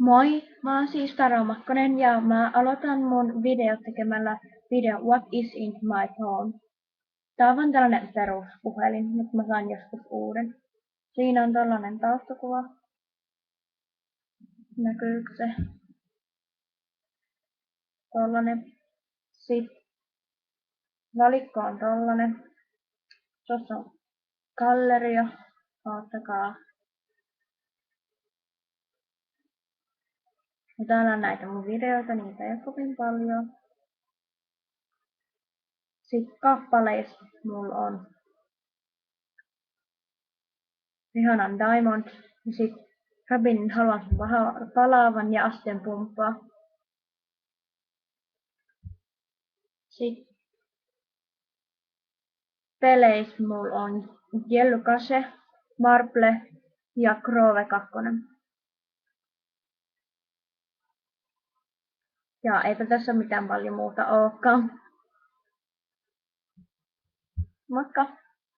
Moi, mä oon siis Taro Makkonen ja mä aloitan mun videot tekemällä video What is in my phone. Tää on vaan tällainen peruspuhelin, mutta mä sain joskus uuden. Siinä on tällainen taustakuva. Näkyykö se? Tollanen. Sitten valikko on tollanen. Tuossa on galleria. Oottakaa. Ja täällä on näitä mun videoita, niitä ei oo kovin paljon. Sitten kappaleista mulla on Rihannan Diamond ja sit Rabinin Haluan sun palaavan ja Asteen pumppaa. Sitten peleissä mulla on Jelly Kase, Marble ja Grove 2. Ja eipä tässä mitään paljon muuta ookaan. Moikka!